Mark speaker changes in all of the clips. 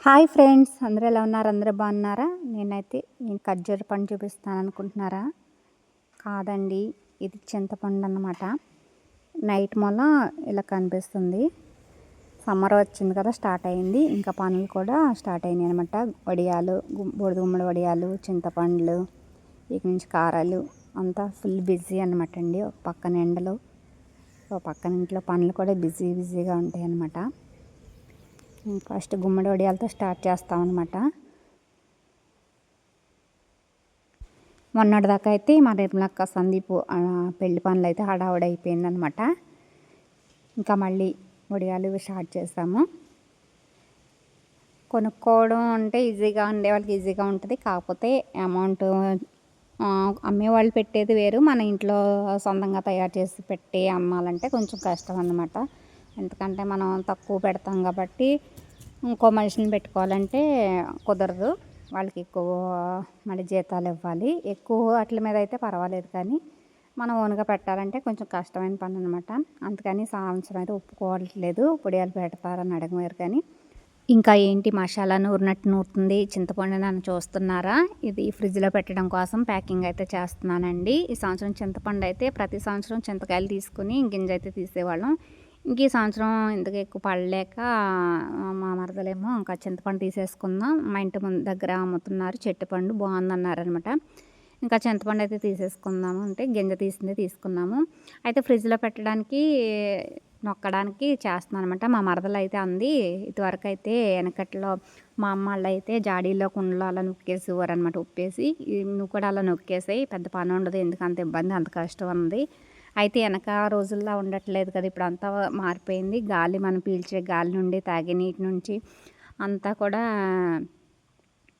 Speaker 1: Hi friends, అందరూ ఎలా ఉన్నారు? అందరూ బాగున్నారా? నేను ఖర్జూర పండు చూపిస్తాను అనుకుంటున్నారా? కాదండి, ఇది చింతపండు అన్నమాట. నైట్ మొల ఇలా కనిపిస్తుంది. సమ్మర్ వచ్చింది కదా, స్టార్ట్ అయింది. ఇంకా పనులు కూడా స్టార్ట్ అయినాయి అనమాట. వడియాలు, బొడిగుమ్మడి వడియాలు, చింతపండ్లు, ఇక నుంచి కారాలు, అంతా ఫుల్ బిజీ అనమాట అండి. ఒక పక్కన ఎండలు, ఒక పక్కన ఇంట్లో పనులు కూడా బిజీగా ఉంటాయి అన్నమాట. ఫస్ట్ గుమ్మడి వడియాలతో స్టార్ట్ చేస్తామన్నమాట. మొన్నటిదాకా అయితే మా నిర్మలక్క సందీపు పెళ్లి పనులు అయితే హడావుడి అయిపోయిందనమాట. ఇంకా మళ్ళీ వడియాలు స్టార్ట్ చేసాము. కొనుక్కోవడం అంటే ఈజీగా ఉండే వాళ్ళకి ఈజీగా ఉంటుంది. కాకపోతే అమౌంట్ అమ్మేవాళ్ళు పెట్టేది వేరు, మన ఇంట్లో సొంతంగా తయారు చేసి పెట్టి అమ్మాలంటే కొంచెం కష్టం అన్నమాట. ఎందుకంటే మనం తక్కువ పెడతాం కాబట్టి ఇంకో మనిషిని పెట్టుకోవాలంటే కుదరదు. వాళ్ళకి ఎక్కువ మళ్ళీ జీతాలు ఇవ్వాలి. ఎక్కువ వాటి మీద అయితే పర్వాలేదు, కానీ మనం ఓన్గా పెట్టాలంటే కొంచెం కష్టమైన పని అనమాట. అందుకని సంవత్సరం అయితే ఒప్పుకోవట్లేదు. పొడియాలు పెడతారని అడగలేరు. కానీ ఇంకా ఏంటి, మసాలా నూరినట్టు నూరుతుంది. చింతపండు నన్ను చూస్తున్నారా? ఇది ఫ్రిడ్జ్లో పెట్టడం కోసం ప్యాకింగ్ అయితే చేస్తున్నానండి. ఈ సంవత్సరం చింతపండు అయితే ప్రతి సంవత్సరం చింతకాయలు తీసుకుని గింజ అయితే తీసేవాళ్ళం. ఇంక ఈ సంవత్సరం ఇంతకు ఎక్కువ పడలేక మా మరదలేమో ఇంకా చింతపండు తీసేసుకుందాం, మా ఇంటి ముందు దగ్గర అమ్ముతున్నారు చెట్టు పండు, బాగుందన్నారనమాట. ఇంకా చింతపండు అయితే తీసేసుకుందాము అంటే గింజ తీసిందే తీసుకున్నాము. అయితే ఫ్రిడ్జ్లో పెట్టడానికి నొక్కడానికి చేస్తున్నాను అనమాట. మా మరదలు అయితే అంది, ఇదివరకు అయితే వెనకట్లో మా అమ్మ వాళ్ళు అయితే జాడీలో కుండలో అలా నొక్కేసేవారు అనమాట, ఉప్పేసి. నువ్వు కూడా అలా నొక్కేసాయి, పెద్ద పని ఉండదు, ఎందుకు అంత ఇబ్బంది అంత కష్టం ఉంది. అయితే వెనక రోజుల్లో ఉండట్లేదు కదా, ఇప్పుడు అంతా మారిపోయింది. గాలి మనం పీల్చే గాలి నుండి తాగే నీటి నుంచి అంతా కూడా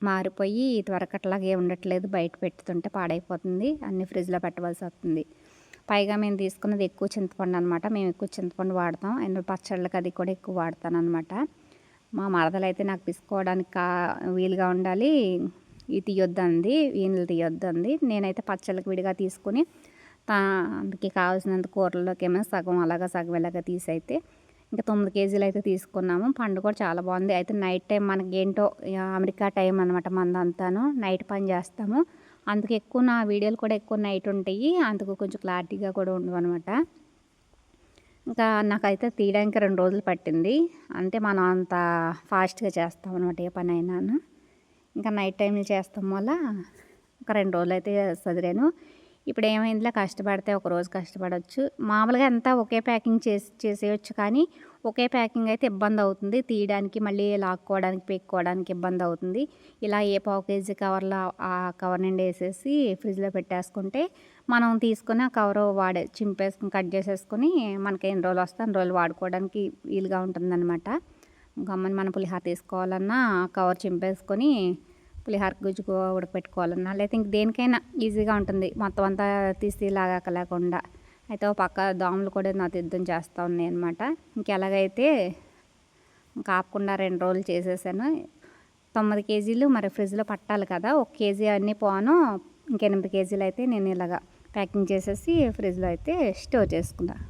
Speaker 1: మారిపోయి ఇదివరకు అట్లాగే ఉండట్లేదు. బయట పెట్టుతుంటే పాడైపోతుంది, అన్ని ఫ్రిడ్జ్లో పెట్టవలసి వస్తుంది. పైగా మేము తీసుకున్నది ఎక్కువ చింతపండు అనమాట. మేము ఎక్కువ చింతపండు వాడతాం, అండ్ పచ్చళ్ళకి అది కూడా ఎక్కువ వాడతాను అనమాట. మా మరదలు అయితే నాకు పిసుకోవడానికి వీలుగా ఉండాలి, ఇది తీయొద్దంది, వీణులు తీయొద్దంది. నేనైతే పచ్చళ్ళకి విడిగా తీసుకుని అందుకే కావాల్సినంత కూరల్లోకి ఏమో సగం అలాగా సగం ఇలాగా తీసి అయితే ఇంకా 9 కేజీలు అయితే తీసుకున్నాము. పండు కూడా చాలా బాగుంది. అయితే నైట్ టైం మనకి ఏంటో అమెరికా టైం అనమాట, మందంతాను నైట్ పని చేస్తాము. అందుకు ఎక్కువ నా వీడియోలు కూడా ఎక్కువ నైట్ ఉంటాయి, అందుకు కొంచెం క్లారిటీగా కూడా ఉండవు అనమాట. ఇంకా నాకైతే తీయడానికి 2 రోజులు పట్టింది. అంటే మనం అంత ఫాస్ట్గా చేస్తాం అనమాట ఏ పని అయినాను. ఇంకా నైట్ టైంలో చేస్తాం వల్ల ఒక 2 రోజులు అయితే సదిరాను. ఇప్పుడు ఏమైందిలే, కష్టపడితే ఒకరోజు కష్టపడవచ్చు. మామూలుగా అంతా ఒకే ప్యాకింగ్ చేసేయచ్చు, కానీ ఒకే ప్యాకింగ్ అయితే ఇబ్బంది అవుతుంది తీయడానికి, మళ్ళీ లాక్కోవడానికి పెట్టుకోవడానికి ఇబ్బంది అవుతుంది. ఇలా ఏ పావు కేజీ కవర్లో ఆ కవర్ నిండి వేసేసి ఫ్రిడ్జ్లో పెట్టేసుకుంటే మనం తీసుకుని ఆ కవర్ చింపేసుకుని కట్ చేసేసుకుని మనకి ఎన్ని రోజులు వస్తే అన్ని రోజులు వాడుకోవడానికి వీలుగా ఉంటుందన్నమాట. గమ్మని మన పులిహోర తీసుకోవాలన్నా కవర్ చింపేసుకొని పులిహోర గుజ్జు ఉడకపెట్టుకోవాలన్నా, లేకపోతే ఇంక దేనికైనా ఈజీగా ఉంటుంది, మొత్తం అంతా తీసి లాగాక లేకుండా. అయితే ఒక పక్క దోమలు కూడా నాకు యుద్ధం చేస్తూ ఉన్నాయి అనమాట. ఇంకెలాగైతే ఇంకా ఆపకుండా 2 రోజులు చేసేసాను. 9 కేజీలు మరి ఫ్రిడ్జ్లో పట్టాలి కదా, 1 కేజీ అన్నీ పోను, ఇంక 8 కేజీలు అయితే నేను ఇలాగా ప్యాకింగ్ చేసేసి ఫ్రిడ్జ్లో అయితే స్టోర్ చేసుకున్నాను.